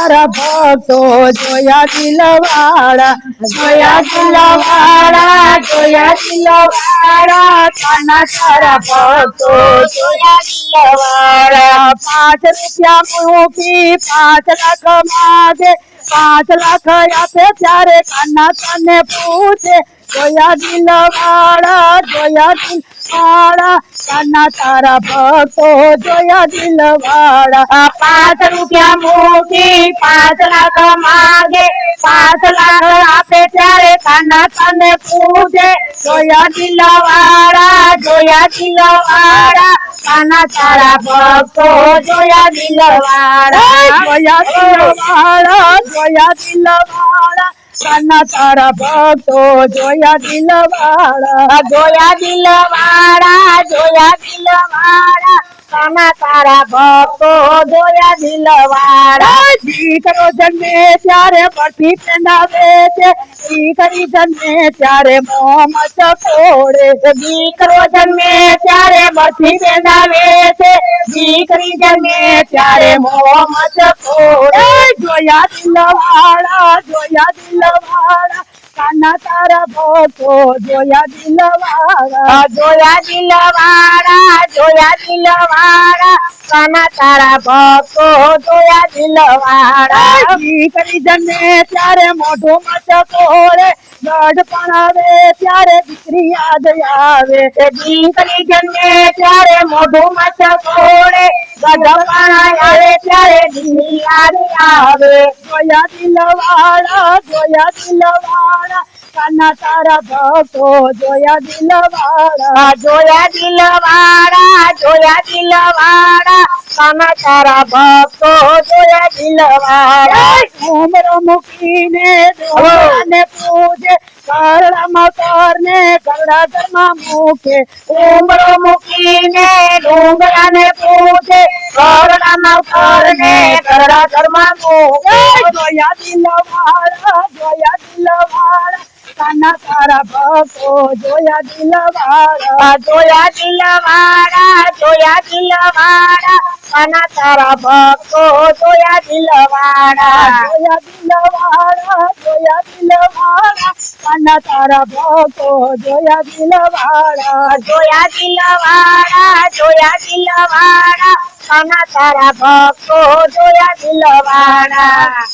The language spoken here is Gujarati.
તારા ભક્તો જોયા દિલવાળા જોયા દિલવાળા જોયા દિલવાળા કાના તારા ભક્તો જોયા દિલવાળા 5 રૂપિયા મૂકી 5 લાખ માગે 5 લાખ આપે ત્યારે કાના તને પૂછે જોયા દિલવાળા કાના તારા ભક્તો જોયા દિલવાળા 5 રૂપિયા મૂકી 5 લાખ માગે 5 લાખ આપે ત્યારે કાના તને પૂછે જોયા દિલવાળા કાના તારા ભક્તો જોયા દિલવાળા કાના તારા ભક્તો જોયા દિલવાળા કાના તારા ભક્તો જોયા દિલવાળા દીકરો જન્મે ત્યારે બરફી પેંડાવે છે દીકરી જન્મે ત્યારે મોહમ્મદ કોડે દીકરો જન્મે ત્યારે બરફી પેંડાવે છે દીકરી જન્મે ત્યારે મોહમ્મદ કોડે જોયા દિલવાળા કાના તારા ભક્તો જોયા દિલવાળા કાના તારા ભક્તો જોયા દિલવાળા દીકરી જન્મે ત્યારે મોઢું મચકોડે ગઢ પણ આવે ત્યારે દીકરી યાદ આવે દીકરી જન્મે ત્યારે મોઢું મચકોડે ગઢ પણ આવે ત્યારે દીકરી યાદ આવે જોયા દિલવાળા કાના તારા ભક્તો જોયા દિલવાળા કાના તારા ભક્તો જોયા દિલવાળા ઉમરો મૂકીને ડોંગરાને પૂજે કરડામાં કરને કરડા ઘરમાં મૂકે ઉમરો મૂકીને ડોંગરાને પૂજે કરડામાં કરને કરડા ઘરમાં મૂકે જોયા દિલવાળા કાના તારા ભક્તો જોયા દિલવાળા કાના તારા ભક્તો જોયા દિલવાળા કાના તારા ભક્તો જોયા દિલવાળા કાના તારા ભક્તો જોયા દિલવાળા